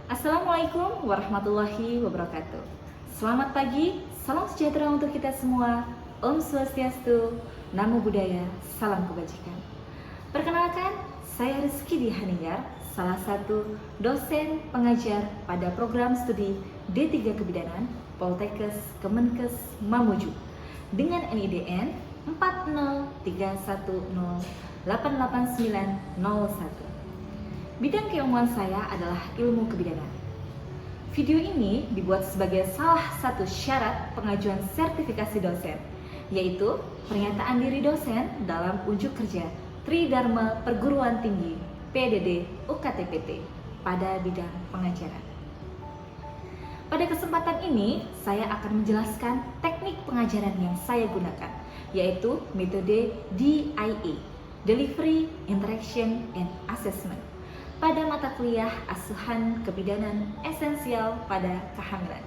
Assalamualaikum warahmatullahi wabarakatuh. Selamat pagi, salam sejahtera untuk kita semua. Om Swastiastu, Namo Buddhaya, salam kebajikan. Perkenalkan, saya Rizky Dihaninggar, salah satu dosen pengajar pada program studi D3 Kebidanan Poltekkes Kemenkes Mamuju dengan NIDN 40310889901. Bidang keilmuan saya adalah ilmu kebidanan. Video ini dibuat sebagai salah satu syarat pengajuan sertifikasi dosen, yaitu pernyataan diri dosen dalam unjuk kerja Tridharma Perguruan Tinggi PDD UKT-PT pada bidang pengajaran. Pada kesempatan ini, saya akan menjelaskan teknik pengajaran yang saya gunakan, yaitu metode DIA, Delivery, Interaction, and Assessment, pada mata kuliah asuhan kebidanan esensial pada kehamilan.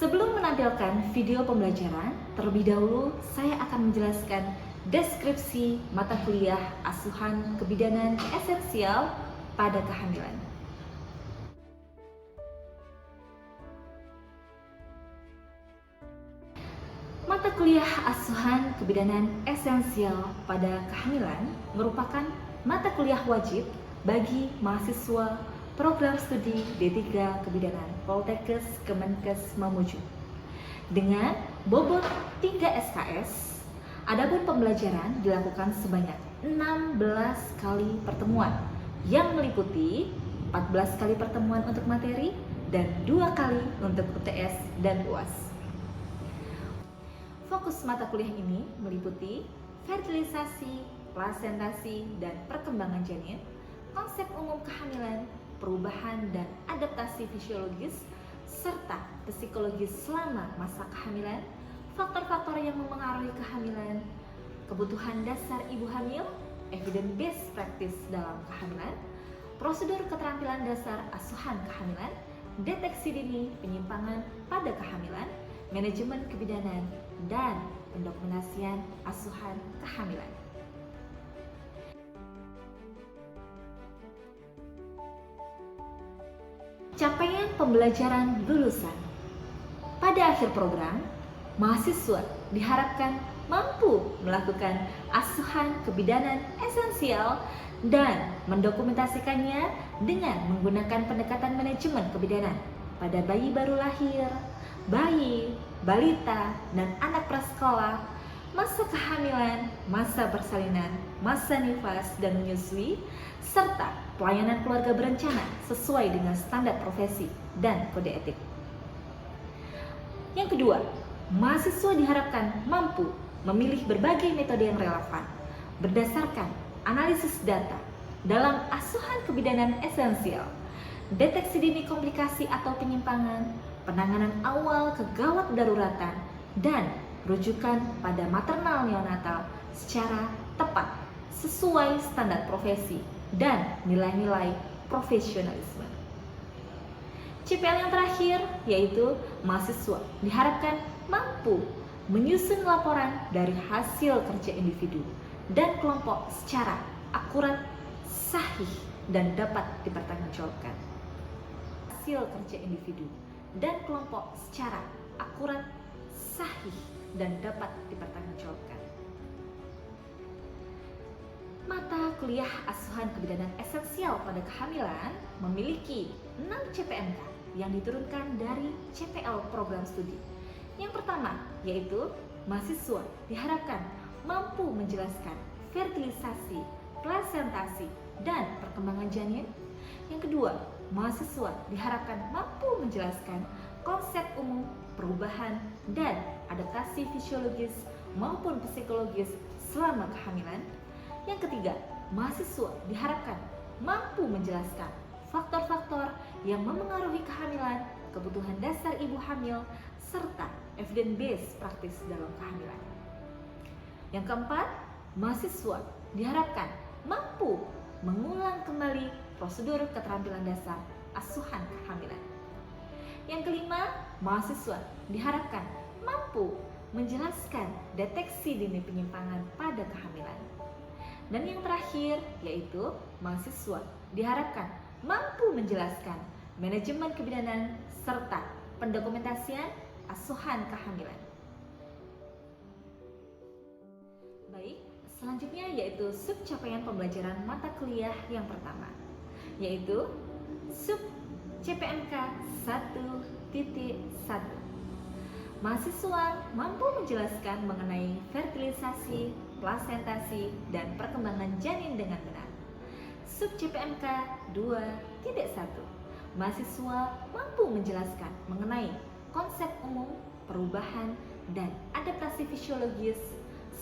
Sebelum menampilkan video pembelajaran, terlebih dahulu saya akan menjelaskan deskripsi mata kuliah asuhan kebidanan esensial pada kehamilan. Mata kuliah asuhan kebidanan esensial pada kehamilan merupakan mata kuliah wajib bagi mahasiswa program studi D3 Kebidanan Poltekkes Kemenkes Mamuju dengan bobot 3 SKS. Adapun pembelajaran dilakukan sebanyak 16 kali pertemuan yang meliputi 14 kali pertemuan untuk materi dan 2 kali untuk UTS dan UAS. Fokus mata kuliah ini meliputi fertilisasi, plasentasi, dan perkembangan janin, konsep umum kehamilan, perubahan dan adaptasi fisiologis, serta psikologis selama masa kehamilan, faktor-faktor yang memengaruhi kehamilan, kebutuhan dasar ibu hamil, evidence-based practice dalam kehamilan, prosedur keterampilan dasar asuhan kehamilan, deteksi dini penyimpangan pada kehamilan, manajemen kebidanan, dan pendokumentasian asuhan kehamilan. Capaian pembelajaran lulusan. Pada akhir program, mahasiswa diharapkan mampu melakukan asuhan kebidanan esensial dan mendokumentasikannya dengan menggunakan pendekatan manajemen kebidanan pada bayi baru lahir, bayi, balita, dan anak prasekolah, masa kehamilan, masa persalinan, masa nifas dan menyusui, serta pelayanan keluarga berencana sesuai dengan standar profesi dan kode etik. Yang kedua, mahasiswa diharapkan mampu memilih berbagai metode yang relevan berdasarkan analisis data dalam asuhan kebidanan esensial, deteksi dini komplikasi atau penyimpangan, penanganan awal kegawat daruratan, dan rujukan pada maternal neonatal secara tepat sesuai standar profesi dan nilai-nilai profesionalisme. CPL yang terakhir yaitu mahasiswa diharapkan mampu menyusun laporan dari hasil kerja individu dan kelompok secara akurat, sahih, dan dapat dipertanggungjawabkan. Hasil kerja individu dan kelompok secara akurat, sahih, dan dapat dipertanggungjawabkan. Mata kuliah asuhan kebidanan esensial pada kehamilan memiliki 6 CPNK yang diturunkan dari CPL program studi. Yang pertama yaitu mahasiswa diharapkan mampu menjelaskan fertilisasi, plasentasi, dan perkembangan janin. Yang kedua, mahasiswa diharapkan mampu menjelaskan konsep umum, perubahan, dan adaptasi fisiologis maupun psikologis selama kehamilan. Yang ketiga, mahasiswa diharapkan mampu menjelaskan faktor-faktor yang memengaruhi kehamilan, kebutuhan dasar ibu hamil, serta evidence-based practice dalam kehamilan. Yang keempat, mahasiswa diharapkan mampu mengulang kembali prosedur keterampilan dasar asuhan kehamilan. Yang kelima, mahasiswa diharapkan mampu menjelaskan deteksi dini penyimpangan pada kehamilan. Dan yang terakhir yaitu mahasiswa diharapkan mampu menjelaskan manajemen kebidanan, serta pendokumentasian asuhan kehamilan. Baik, selanjutnya yaitu sub capaian pembelajaran mata kuliah yang pertama, yaitu sub CPMK 1.1. Mahasiswa mampu menjelaskan mengenai fertilisasi, plasentasi, dan perkembangan janin dengan benar. Sub CPMK 2.1. Mahasiswa mampu menjelaskan mengenai konsep umum, perubahan, dan adaptasi fisiologis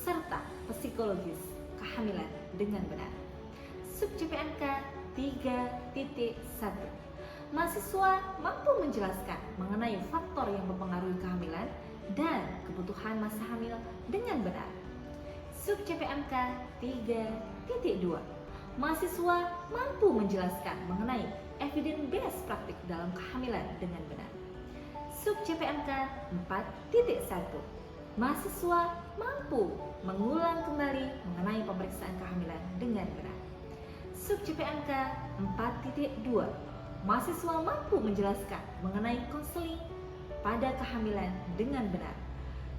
serta psikologis kehamilan dengan benar. Sub CPMK 3.1. Mahasiswa mampu menjelaskan mengenai faktor yang mempengaruhi kehamilan dan kebutuhan masa hamil dengan benar. Sub CPMK 3.2. Mahasiswa mampu menjelaskan mengenai evidence-based praktik dalam kehamilan dengan benar. Sub CPMK 4.1. Mahasiswa mampu mengulang kembali mengenai pemeriksaan kehamilan dengan benar. Sub CPMK 4.2. Mahasiswa mampu menjelaskan mengenai konseling pada kehamilan dengan benar.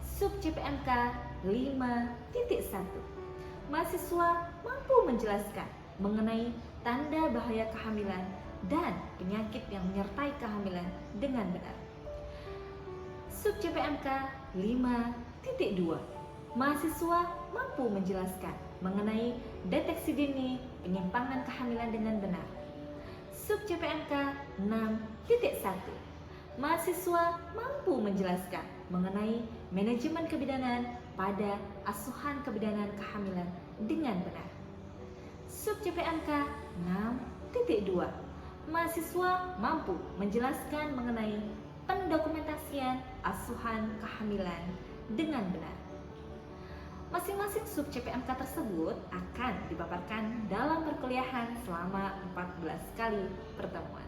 Sub CPMK 5.1. Mahasiswa mampu menjelaskan mengenai tanda bahaya kehamilan dan penyakit yang menyertai kehamilan dengan benar. Sub CPMK 5.2. Mahasiswa mampu menjelaskan mengenai deteksi dini penyimpangan kehamilan dengan benar. Sub CPMK 6.1. Mahasiswa mampu menjelaskan mengenai manajemen kebidanan pada asuhan kebidanan kehamilan dengan benar. Sub CPMK 6.2. Mahasiswa mampu menjelaskan mengenai pendokumentasian asuhan kehamilan dengan benar. Masing-masing sub CPMK tersebut akan dipaparkan dalam perkuliahan selama 14 kali pertemuan.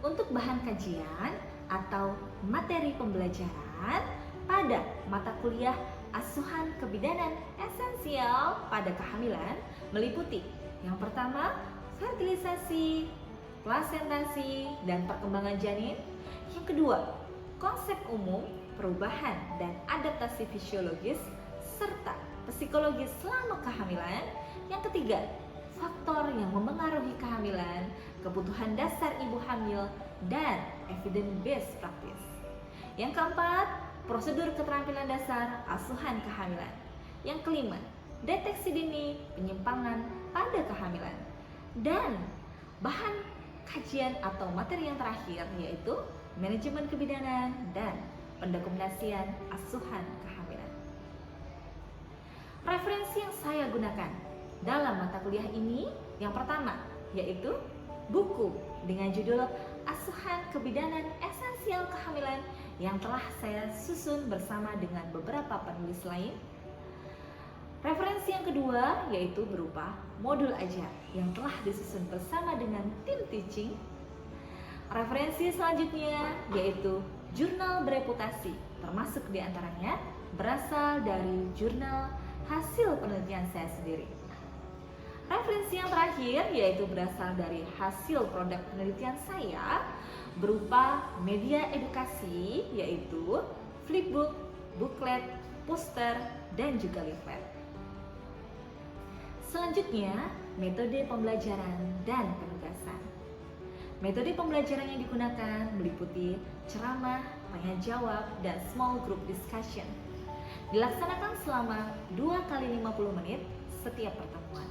Untuk bahan kajian atau materi pembelajaran pada mata kuliah asuhan kebidanan esensial pada kehamilan meliputi yang pertama, fertilisasi, plasentasi, dan perkembangan janin. Yang kedua, konsep umum, perubahan, dan adaptasi fisiologis, serta psikologis selama kehamilan. Yang ketiga, faktor yang mempengaruhi kehamilan, kebutuhan dasar ibu hamil, dan evidence-based practice. Yang keempat, prosedur keterampilan dasar asuhan kehamilan. Yang kelima, deteksi dini penyimpangan pada kehamilan. Dan bahan kajian atau materi yang terakhir yaitu manajemen kebidanan dan pendokumentasian asuhan kehamilan. Referensi yang saya gunakan dalam mata kuliah ini yang pertama yaitu buku dengan judul Asuhan Kebidanan Esensial Kehamilan yang telah saya susun bersama dengan beberapa penulis lain. Referensi yang kedua yaitu berupa modul ajar yang telah disusun bersama dengan tim teaching. Referensi selanjutnya yaitu jurnal bereputasi, termasuk diantaranya berasal dari jurnal hasil penelitian saya sendiri. Referensi yang terakhir yaitu berasal dari hasil produk penelitian saya berupa media edukasi yaitu flipbook, booklet, poster, dan juga leaflet. Selanjutnya, metode pembelajaran dan penugasan. Metode pembelajaran yang digunakan meliputi ceramah, tanya jawab, dan small group discussion. Dilaksanakan selama 2 kali 50 menit setiap pertemuan.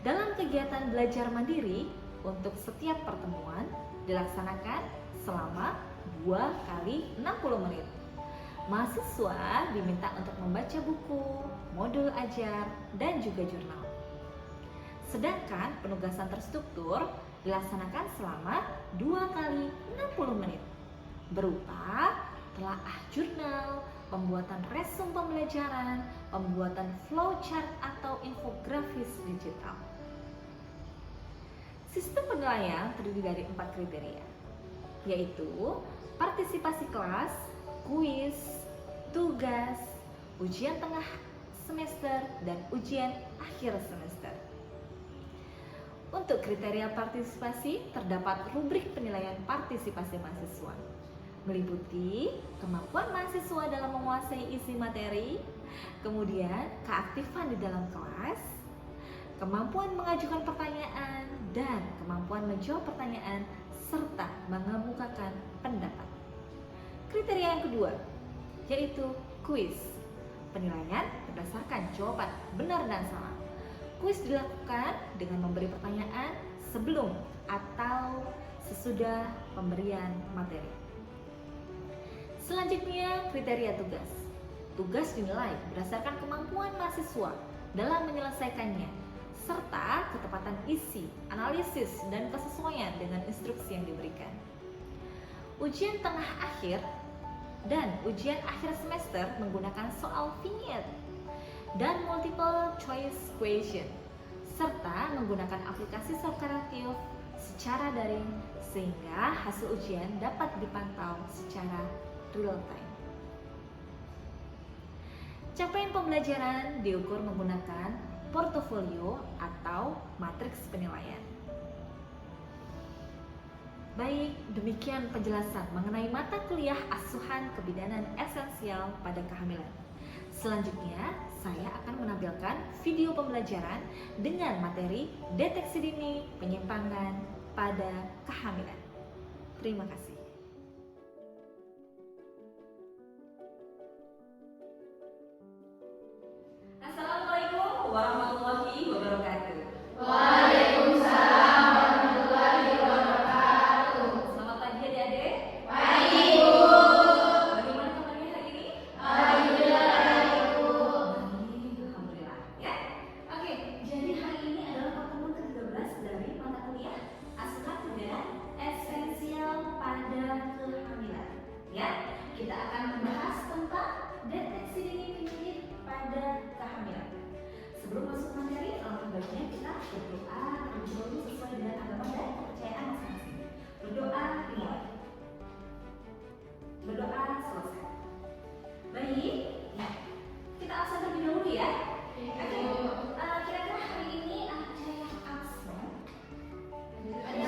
Dalam kegiatan belajar mandiri, untuk setiap pertemuan dilaksanakan selama 2 kali 60 menit. Mahasiswa diminta untuk membaca buku, modul ajar, dan juga jurnal. Sedangkan penugasan terstruktur dilaksanakan selama 2 kali 60 menit berupa telaah jurnal, pembuatan resume pembelajaran, pembuatan flowchart atau infografis digital. Sistem penilaian terdiri dari 4 kriteria, yaitu partisipasi kelas, kuis, tugas, ujian tengah semester, dan ujian akhir semester. Untuk kriteria partisipasi, terdapat rubrik penilaian partisipasi mahasiswa, meliputi kemampuan mahasiswa dalam menguasai isi materi, kemudian keaktifan di dalam kelas, kemampuan mengajukan pertanyaan, dan kemampuan menjawab pertanyaan, serta mengemukakan pendapat. Kriteria yang kedua, yaitu kuis. Penilaian berdasarkan jawaban benar dan salah. Kuis dilakukan dengan memberi pertanyaan sebelum atau sesudah pemberian materi. Selanjutnya, kriteria tugas. Tugas dinilai berdasarkan kemampuan mahasiswa dalam menyelesaikannya, serta ketepatan isi, analisis, dan kesesuaian dengan instruksi yang diberikan. Ujian tengah akhir dan ujian akhir semester menggunakan soal vignette dan multiple choice question, serta menggunakan aplikasi self-corrective secara daring sehingga hasil ujian dapat dipantau secara real time. Capaian pembelajaran diukur menggunakan portofolio atau matriks penilaian. Baik, demikian penjelasan mengenai mata kuliah asuhan kebidanan esensial pada kehamilan. Selanjutnya, saya akan menampilkan video pembelajaran dengan materi deteksi dini penyimpangan pada kehamilan. Terima kasih. Assalamualaikum warahmatullahi wabarakatuh. Waalaikumsalam warahmatullahi wabarakatuh. Selamat pagi adik-adik. Pagi, Bu. Bagaimana kabarnya hari ini? Alhamdulillah, Bu. Baik, alhamdulillah ya. Oke, jadi hari ini adalah pertemuan ke-13 dari mata kuliah asuhan kebidanan esensial pada kehamilan. Ya, kita akan membahas tentang deteksi dini penyakit pada kehamilan. Sebelum masuk materi, alangkah baiknya kita berdoa terlebih dahulu sesuai dengan agama dan kepercayaan masing-masing. Berdoa dimulai. Berdoa selesai. Baik, ya. Kita absen terlebih dahulu ya. Oke. Kira-kira hari ini ada yang absen? Ada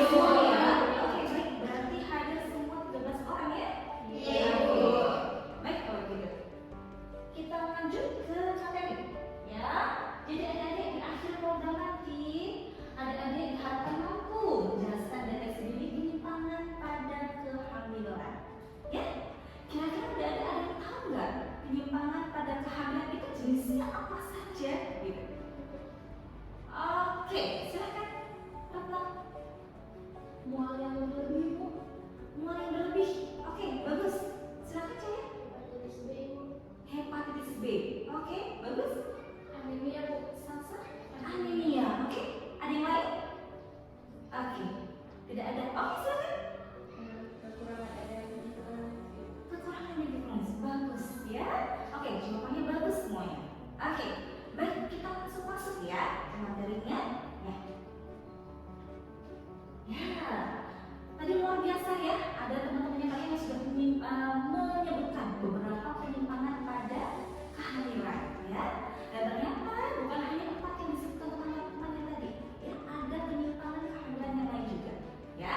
semua ya. Oke, baik. Berarti hadir semua 13 orang ya? Iya, Bu. Baik, kalau gitu. Kita lanjut ke materi. Ya, jadi adik-adik di akhir program nanti, adik-adik diharapkan mampu menjelaskan deteksi dini penyimpangan pada kehamilan. Ya, kira-kira adik-adik ada yang tahu nggak penyimpangan pada kehamilan itu jenisnya apa saja? Gitu. Oke, silakan. Pelan-pelan. Mual yang berlebih, Bu. Mual yang berlebih. Oke, bagus. Silakan Caya. Hepatitis B. Oke, bagus. Anemia, Bu. Salsa? Anemia, oke. Ada yang lain? Oke. Tidak ada. Oke, silakan. Kekurangan energi. Kekurangan energi. Bagus ya. Oke, jawabannya bagus semuanya. Oke, baik, kita langsung masuk ya ke materinya. Ya, tadi luar biasa ya. Ada teman-temannya kalian yang sudah menyebutkan beberapa penyimpangan pada kehamilan ya. Dan ternyata bukan hanya 4 yang disebutkan teman-temannya tadi. Ya, ada penyimpangan kehamilan yang lain juga. Ya,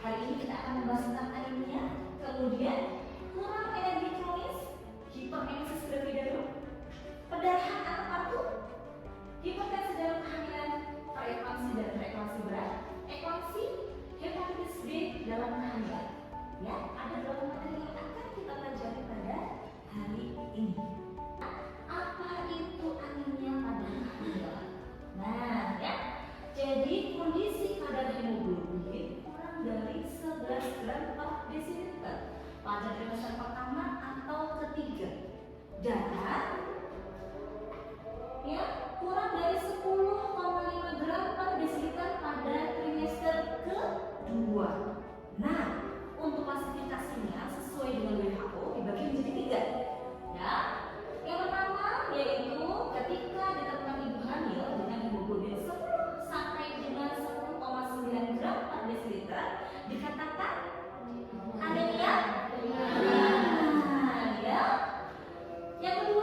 hari ini kita akan membahas tentang anemia, kemudian kurang energi kronis, hiperemesis gravidarum, perdarahan anak batu, hipertensi dalam kehamilan, preeklamsi dan preeklamsi berat, eklamsi, hepatitis B dalam kehamilan. Ya, ada beberapa materi yang akan kita pelajari pada hari ini. Apa itu anemia pada kehamilan? Nah, ya. Jadi kondisi kadar hemoglobin kurang dari 11 gram per desiliter pada trimester pertama atau ketiga, dan ya kurang dari 10,5 gram per desiliter pada trimester kedua. Nah, untuk klasifikasinya sesuai dengan WHO dibagi menjadi 3. Ya, yang pertama yaitu ketika ditemukan ibu hamil dengan hemoglobin 10 sampai dengan 10,9 gram per desiliter dikatakan anemia. Nah, ya. Yang kedua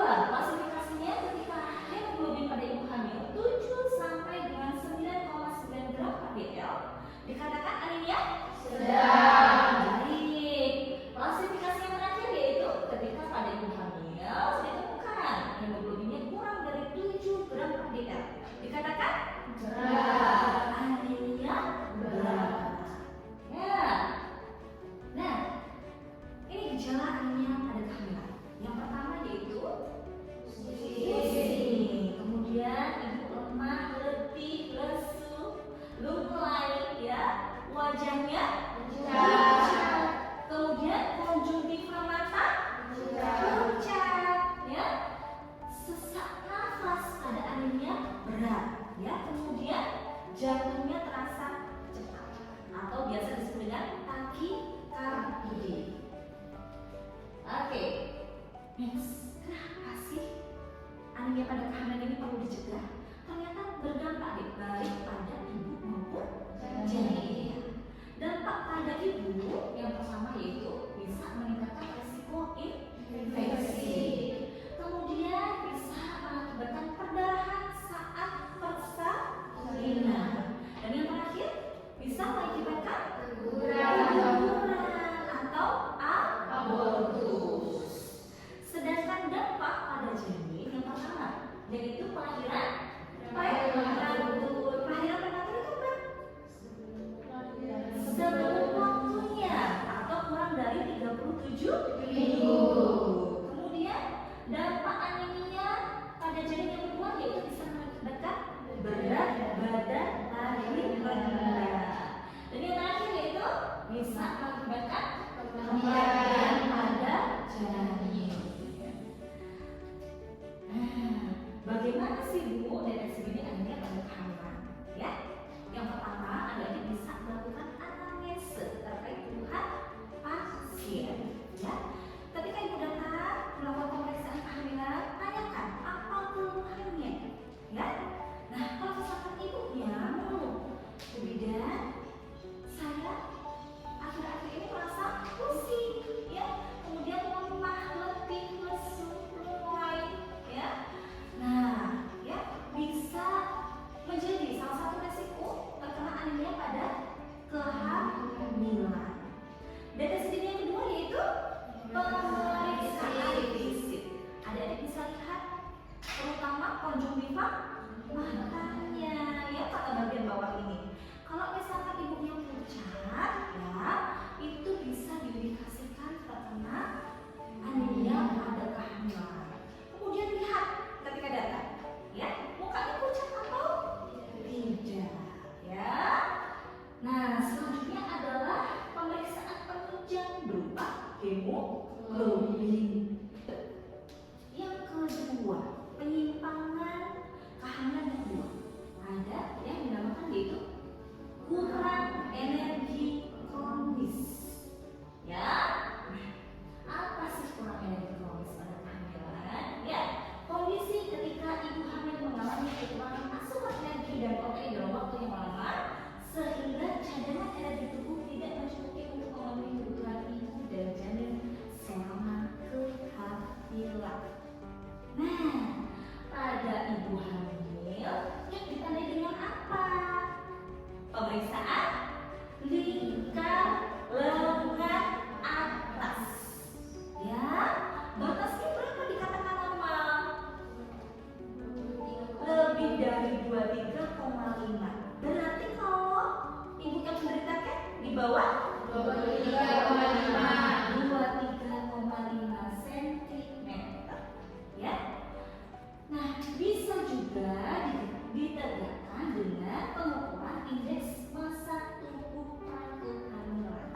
Next, kenapa sih anemia pada kehamilan ini perlu dicegah? Ternyata berdampak baik pada ibu maupun janin. Dampak pada ibu yang pertama yaitu bisa meningkatkan resiko infeksi. Kemudian bisa mengakibatkan perdarahan saat persalinan. Dan yang terakhir bisa mengakibatkan keguguran atau abortus. Sedangkan dampak pada janin yang pertama yaitu kelahiran prematur. Kelahiran prematur itu apa? Sebelum waktunya atau kurang dari 37 minggu. Kemudian dampak anemia pada janin yang kedua yaitu bisa mengakibatkan berat badan lahir rendah. Dan yang terakhir yaitu bisa mengakibatkan kematian pada janin. Bagaimana sih Bu deteksi dini anemia pada kehamilan? Ya, yang pertama adalah bisa melakukan anamnese terkait keluhan pasien. Ya, ketika ibu datang melakukan pemeriksaan kehamilan, tanyakan apa keluhannya. Ya, nah kalau misalkan ibunya mengeluh, Bu bidan, saya akhir-akhir ini merasa pusing, ya, kemudian lemah, letih, lesu, mulai, ya. Nah, ya bisa menjadi salah satu resiko terkena anemia pada kehamilan. Deteksi dini yang kedua yaitu pemeriksaan fisik. Adik-adik bisa lihat terutama konjungtiva matanya, ya pada bagian bawah ini. Kalau misalkan ibunya pucat, ya itu bisa diindikasikan terkena anemia pada kehamilan. Kemudian lihat ketika datang, ya mukanya pucat atau tidak, ya. Nah selanjutnya adalah pemeriksaan penunjang berupa hemoglobin. Yang kedua, penyimpangan kehamilan yang kedua ada yang dinamakan yaitu kurang energi kronis. Ya, apa sih kurang energi kronis pada kehamilan? Ya, kondisi ketika ibu hamil mengalami kekurangan asupan energi dan protein dalam waktu yang lama sehingga cadangan energi tubuh tidak mencukupi untuk memenuhi kebutuhan ibu dan janin selama kehamilan. Nah, pada ibu hamil yang ditandai dengan apa? Pemeriksaan lingkar lengan atas. Ya, batasnya berapa dikatakan normal? Lebih dari 23,5. Berarti kalau ibu yang menderita di bawah 23,5 cm. Ya. Nah, bisa juga ditegakkan dengan pengukuran indeks massa tubuh prakehamilan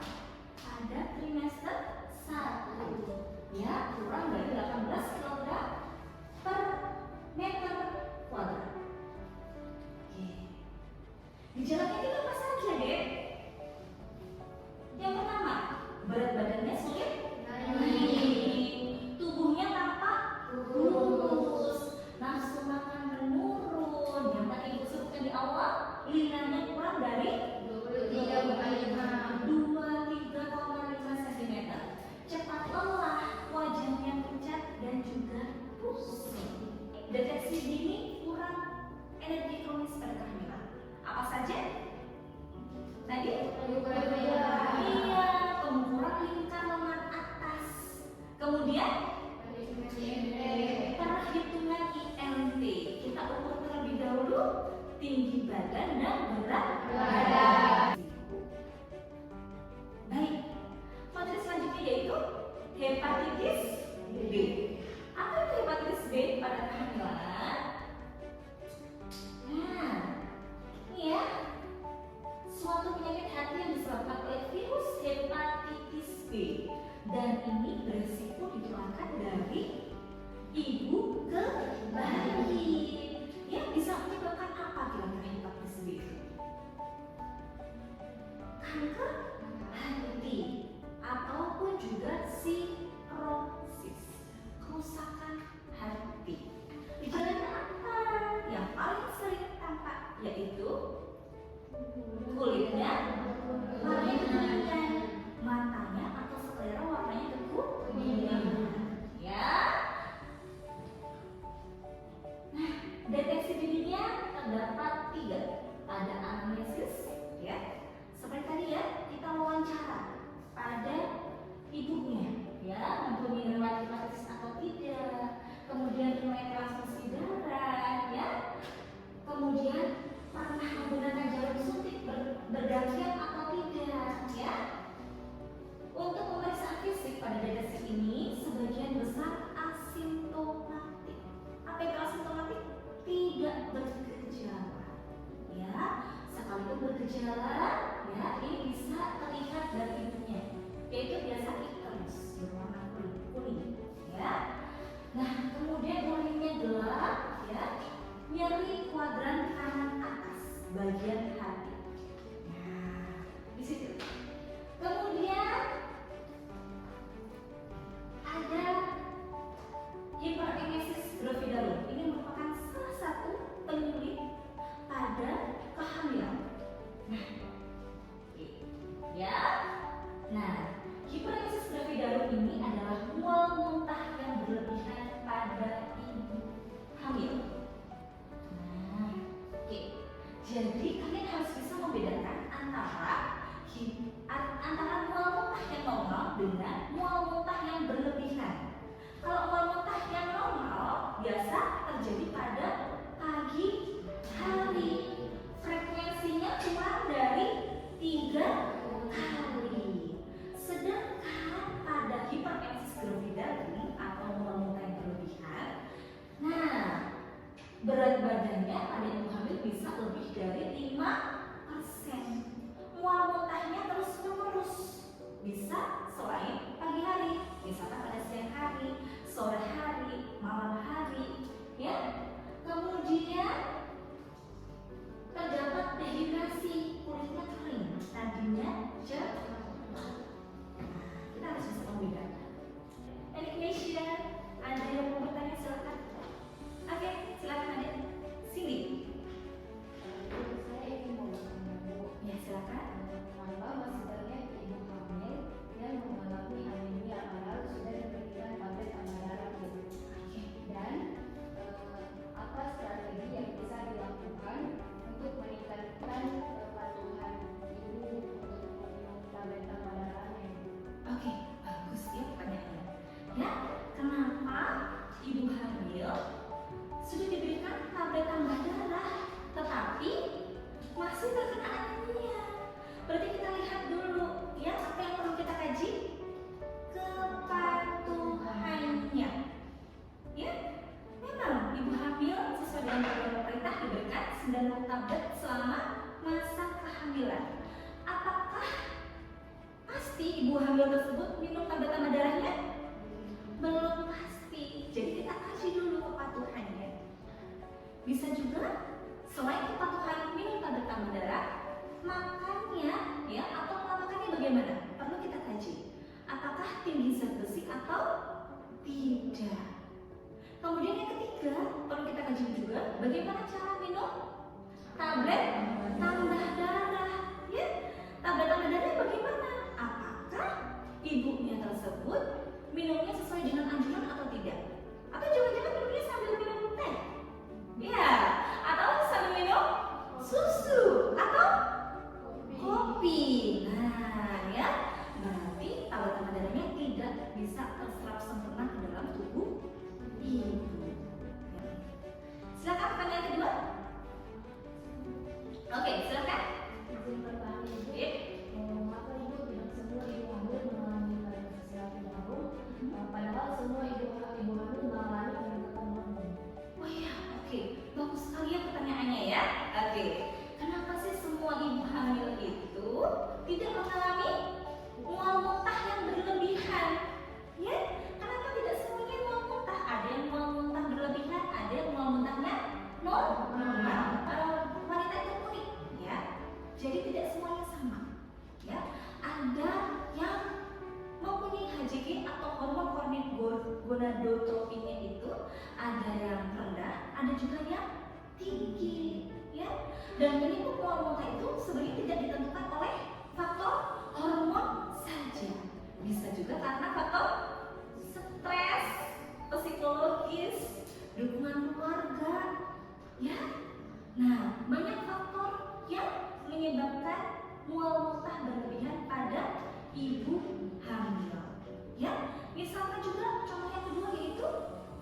pada trimester 1, ya kurang dari 18 kg per meter kuadrat. Oke. Gejalanya itu apa saja, Dek? Yang pertama, berat badannya sulit naik, tubuhnya tampak kurus, nafsu makan menurun, yang tadi ibu sebutkan di awal, linanya kurang dari 23,5 cm, cepat lelah, wajahnya pucat dan juga pusing. Deteksi dini kurang energi kronis pada kehamilan. Apa saja? Tadi? Iya, pengukuran lingkar lengan atas. Kemudian perhitungan IMT. Kita ukur terlebih dahulu tinggi badan dan berat badan. Baik, materi selanjutnya yaitu hepatitis B. Apa itu hepatitis B pada kehamilan? Nah, ini ya, suatu penyakit hati yang disebabkan oleh virus hepatitis B, dan ini beresiko ditularkan dari ibu ke bayi. Ya, bisa menyebabkan apa kira-kira hepatitis B itu? nyeri kuadran kanan atas bagian hati. Nah, di situ. Kemudian ada hiperemesis gravidarum. Ini merupakan salah satu penyulit pada kehamilan. Nah, ya. Nah, hiperemesis gravidarum ini adalah mual muntah yang berlebihan pada ibu hamil. Nah, oke. Jadi kalian harus bisa membedakan antara mual muntah yang normal dengan mual muntah yang berlebihan. Kalau mual muntah yang normal biasa terjadi pada pagi hari, frekuensinya kurang dari 3 kali. Sedangkan pada hiperemesis gravidarum atau mual muntah yang berlebihan, nah berat badannya pada ibu hamil bisa lebih dari 5%. Mual muntahnya terus menerus, bisa selain pagi hari, misalkan pada siang hari, sore hari, malam hari, ya. Kemudian terdapat dehidrasi, kulitnya kering, nadinya cepat. Kita harus bisa membedakan. Any question? Ada yang mau bertanya silakan. Oke, silakan ada. Cindy. Saya ingin mau bertanya, Bu. Ya silakan. Apa maksudnya ibu hamil yang mengalami anemia padahal sudah diberikan tablet tambah darah, Bu? Dan apa strategi yang bisa dilakukan untuk meningkatkan kepatuhan ibu untuk meminum tablet tambah darahnya? Oke, bagus ya pertanyaannya. Ya, kenapa ibu hamil sudah diberikan tablet tambah darah, tetapi masih terkena anemia? Berarti kita lihat dulu ya apa yang perlu kita kaji, kepatuhannya. Ya, memang ibu hamil sesuai dengan program pemerintah diberikan 90 tablet selama masa kehamilan. Apakah pasti ibu hamil tersebut minum tablet tambah darahnya? Belum pasti. Jadi kita kaji dulu kepatuhannya. Bisa juga selain kepatuhan minum tablet tambah darah, makannya ya atau pola makannya bagaimana? Perlu kita kaji. Apakah tinggi zat besi atau tidak? Kemudian yang ketiga perlu kita kaji juga bagaimana cara minum tablet tambah darah. Ya, tablet tambah darah bagaimana? Apakah ibunya tersebut minumnya sesuai dengan anjuran atau tidak? Atau jangan-jangan minumnya sambil minum teh? Ya, atau sambil minum susu atau kopi. Nah, ya, berarti tablet tambah darahnya tidak bisa terserap sempurna ke dalam tubuh ibu. Silakan pertanyaan kedua. Oke, silakan. Izin bertanya, Bu. Ya. Mengapa ibu tidak semua ibu hamil mengalami hiperemesis gravidarum, padahal semua ibu hamil mengalami peningkatan hormon? Oh ya, oke. Bagus sekali ya pertanyaannya ya. Oke. Kenapa sih semua ibu hamil itu tidak mengalami mual muntah yang berlebihan? Ya, kenapa tidak semuanya mual muntah? Ada yang mual muntah berlebihan, ada yang mual muntahnya normal. Wanita itu unik, ya. Jadi tidak semuanya sama. Ya, ada yang mempunyai HCG atau hormon gonadotropinya itu ada yang rendah, ada juga yang tinggi, ya. Dan ini mual muntah itu sebenarnya tidak ditentukan oleh faktor hormon saja, bisa juga karena faktor stres, psikologis, dukungan keluarga, ya. Nah, banyak faktor yang menyebabkan mual muntah berlebihan pada ibu hamil, ya. Misalnya juga contoh yang kedua yaitu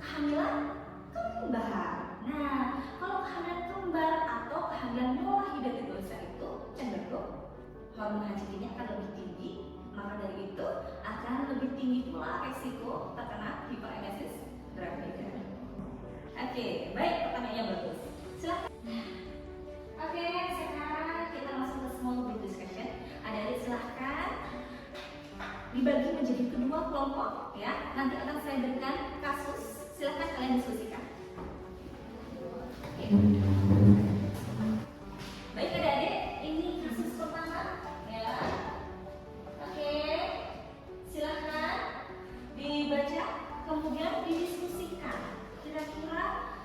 kehamilan kembar. Nah, kalau kehamilan kembar atau kehamilan monohidatidosa itu cenderung hormon HCG-nya akan lebih tinggi, maka dari itu akan lebih tinggi pula resiko terkena hiperemesis gravidarum. Oke, baik, pertanyaannya bagus. Silakan. Oke, sekarang kita masuk ke small group discussion. Adik-adik silahkan dibagi menjadi kedua kelompok, ya. Nanti akan saya berikan kasus. Silahkan kalian diskusikan. Baik adik-adik, ini kasus pertama ya. Oke, silahkan dibaca, kemudian didiskusikan. Kira-kira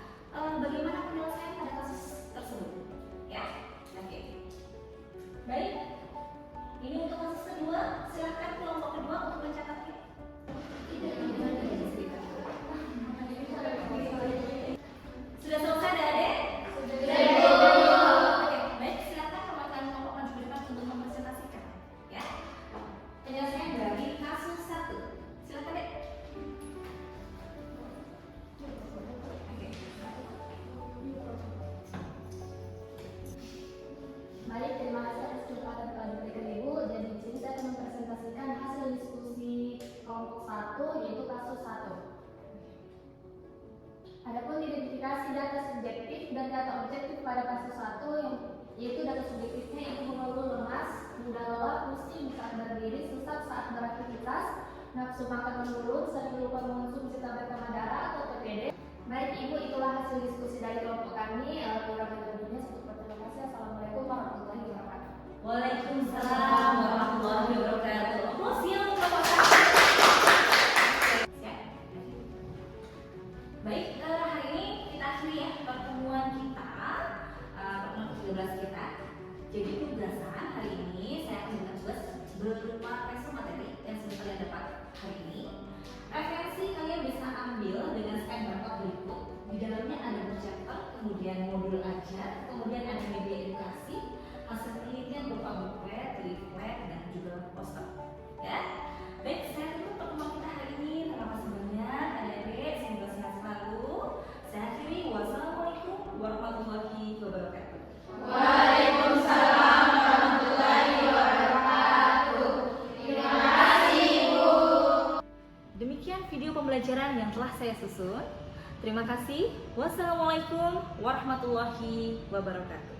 bagaimana penyelesaian pada kasus tersebut? Ya, oke. Baik, ini untuk kasus kedua. Silahkan kelompok kedua untuk mencatatnya. Sudah selesai adik-adik? Oke, baik, silakan perwakilan kelompok maju ke depan untuk mempresentasikan ya. Penyelesaian dari kasus 1. Silakan dek. Oke. Baik, terima kasih atas kesempatan telah diberikan Ibu. Dan di sini saya akan mempresentasikan hasil diskusi kelompok 1, yaitu kasus 1. Adapun identifikasi data subjektif dan data objektif pada kasus 1, yaitu data subjektifnya itu mengeluh lemas, mudah lelah, pusing saat berdiri, sesak saat beraktivitas, nafsu makan menurun, sering lupa mengonsumsi tablet darah atau TPD. Baik Ibu, itulah hasil diskusi dari kelompok kami. Kurang lebihnya terima kasih. Assalamualaikum warahmatullahi wabarakatuh. Waalaikumsalam warahmatullahi wabarakatuh. Aplaus ya untuk kelompok 1. Baik, hari ini kita akhiri ya pertemuan kita, pertemuan ke-13 kita. Jadi tugasan hari ini saya akan berikan tugas berupa resume materi yang sudah kalian dapat hari ini. Referensi kalian bisa ambil dengan scan barcode berikut. Di dalamnya ada book chapter, kemudian modul ajar, kemudian ada media edukasi, hasil penelitian berupa buklet, leaflet, dan juga poster. Ya, baik, saya tutup pertemuan kita hari ini. Terima kasih banyak adik-adik, semoga sehat selalu. Saya akhiri, wassalamualaikum warahmatullahi wabarakatuh. Waalaikumsalam warahmatullahi wabarakatuh. Terima kasih Ibu. Demikian video pembelajaran yang telah saya susun. Terima kasih. Wassalamualaikum warahmatullahi wabarakatuh.